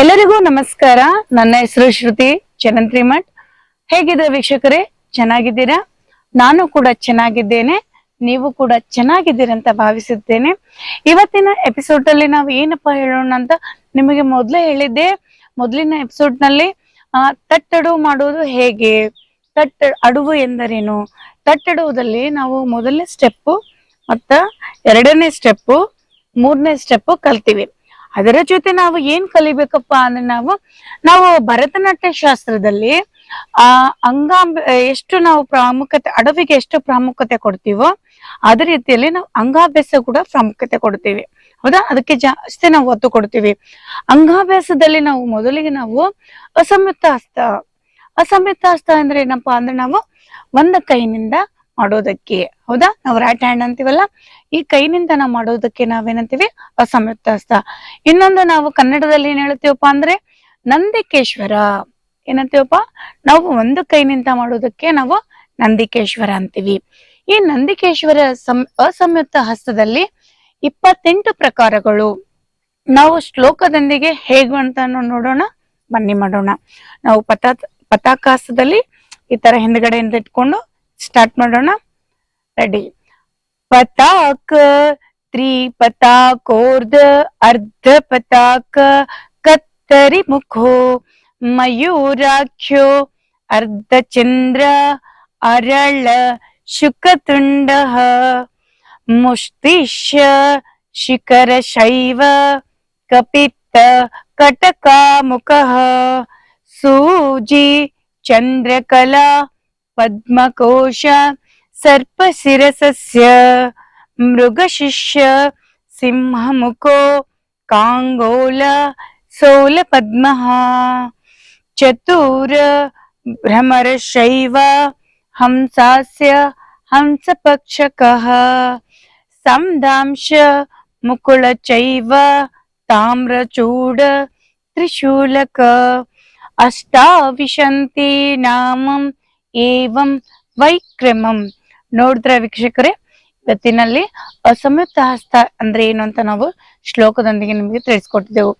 ಎಲ್ಲರಿಗೂ ನಮಸ್ಕಾರ. ನನ್ನ ಹೆಸರು ಶ್ರುತಿ ಚನಂತ್ರಿಮಠ್. ಹೇಗಿದೆ ವೀಕ್ಷಕರೇ? ಚೆನ್ನಾಗಿದ್ದೀರಾ? ನಾನು ಕೂಡ ಚೆನ್ನಾಗಿದ್ದೇನೆ, ನೀವು ಕೂಡ ಚೆನ್ನಾಗಿದ್ದೀರಾ ಅಂತ ಭಾವಿಸುತ್ತೇನೆ. ಇವತ್ತಿನ ಎಪಿಸೋಡ್ ಅಲ್ಲಿ ನಾವು ಏನಪ್ಪಾ ಹೇಳೋಣ ಅಂತ ನಿಮಗೆ ಮೊದಲೇ ಹೇಳಿದ್ದೆ. ಮೊದಲಿನ ಎಪಿಸೋಡ್ ನಲ್ಲಿ ತಟ್ಟಡುವು ಮಾಡುವುದು ಹೇಗೆ, ಅಡುವು ಎಂದರೇನು, ತಟ್ಟಡುವುದಲ್ಲಿ ನಾವು ಮೊದಲನೇ ಸ್ಟೆಪ್ ಮತ್ತ ಎರಡನೇ ಸ್ಟೆಪ್ ಮೂರನೇ ಸ್ಟೆಪ್ ಕಲ್ತೀವಿ. ಅದರ ಜೊತೆ ನಾವು ಏನ್ ಕಲಿಬೇಕಪ್ಪ ಅಂದ್ರೆ ನಾವು ಭರತನಾಟ್ಯ ಶಾಸ್ತ್ರದಲ್ಲಿ ಅಂಗಾಂಬ ಎಷ್ಟು ನಾವು ಪ್ರಾಮುಖ್ಯತೆ, ಅಡವಿಗೆ ಎಷ್ಟು ಪ್ರಾಮುಖ್ಯತೆ ಕೊಡ್ತೀವೋ ಅದೇ ರೀತಿಯಲ್ಲಿ ನಾವು ಅಂಗಾಭ್ಯಾಸ ಕೂಡ ಪ್ರಾಮುಖ್ಯತೆ ಕೊಡ್ತೀವಿ. ಹೌದಾ? ಅದಕ್ಕೆ ಜಾಸ್ತಿ ನಾವು ಒತ್ತು ಕೊಡ್ತೀವಿ. ಅಂಗಾಭ್ಯಾಸದಲ್ಲಿ ನಾವು ಮೊದಲಿಗೆ ಅಸಂಯುಕ್ತ ಹಸ್ತ. ಅಸಂಯುಕ್ತ ಹಸ್ತ ಅಂದ್ರೆ ಏನಪ್ಪಾ ಅಂದ್ರೆ ನಾವು ಒಂದು ಕೈನಿಂದ ಮಾಡೋದಕ್ಕೆ, ಹೌದಾ, ನಾವು ರೈಟ್ ಹ್ಯಾಂಡ್ ಅಂತೀವಲ್ಲ, ಈ ಕೈನಿಂದ ನಾವು ಮಾಡೋದಕ್ಕೆ ನಾವೇನಂತೀವಿ? ಅಸಂಯುಕ್ತ ಹಸ್ತ. ಇನ್ನೊಂದು ನಾವು ಕನ್ನಡದಲ್ಲಿ ಏನ್ ಹೇಳ್ತೀವಪ್ಪ ಅಂದ್ರೆ ನಂದಿಕೇಶ್ವರ. ಏನಂತೀವಪ್ಪ? ನಾವು ಒಂದು ಕೈನಿಂದ ಮಾಡೋದಕ್ಕೆ ನಾವು ನಂದಿಕೇಶ್ವರ ಅಂತೀವಿ. ಈ ನಂದಿಕೇಶ್ವರ ಅಸಂಯುಕ್ತ ಹಸ್ತದಲ್ಲಿ 28 ಪ್ರಕಾರಗಳು. ನಾವು ಶ್ಲೋಕದೊಂದಿಗೆ ಹೇಗೆ ಅಂತ ನೋಡೋಣ, ಬನ್ನಿ ಮಾಡೋಣ. ನಾವು ಪತಾಕಾಸದಲ್ಲಿ ಈ ತರ ಹಿಂದ್ಗಡೆಯಿಂದ ಇಟ್ಕೊಂಡು ಸ್ಟಾರ್ಟ್ ಮಾಡೋಣ. ರೆಡಿ? ಪತಾಕ, ತ್ರಿಪತಾಕೋರ್ಧ, ಅರ್ಧ ಪತಾಕ, ಕತ್ತರಿ ಮುಖೋ, ಮಯೂರಾಖ್ಯೋ, ಅರ್ಧಚಂದ್ರ, ಅರಳ, ಶುಕತುಂಡ, ಮುಷ್ಟಿಷ್ಯ, ಶಿಖರ ಶೈವ, ಕಪಿತ್ತ, ಕಟಕಾಮುಖ, ಸೂಜಿ, ಚಂದ್ರಕಲಾ, ಪದ್ಮಕೋಶ, ಸರ್ಪಶಿರಸಸ್ಯ, ಮೃಗಶಿಷ್ಯ, ಸಿಂಹಮುಖೋ, ಕಾಂಗೋಲ, ಸೋಲಪದ್ಮಃ, ಚತುರ, ಭ್ರಮರಶೈವ, ಹಂಸಾಸ್ಯ, ಹಂಸಪಕ್ಷಕಃ, ಸಂಧಾಂಶ, ಮುಕುಳಚೈವ, ತಾಮ್ರಚೂಡ, ತ್ರಿಶೂಲಕ, ಅಷ್ಟಾವಿಶಂತಿ ನಾಮಂ ಏವಂ ವೈಕ್ರಮಂ. ನೋಡಿದ್ರ ವೀಕ್ಷಕರೇ, ಇವತ್ತಿನಲ್ಲಿ ಅಸಂಯುಕ್ತ ಹಸ್ತ ಅಂದ್ರೆ ಏನು ಅಂತ ನಾವು ಶ್ಲೋಕದೊಂದಿಗೆ ನಿಮಗೆ ತಿಳಿಸ್ಕೊಟ್ಟಿದ್ದೆವು.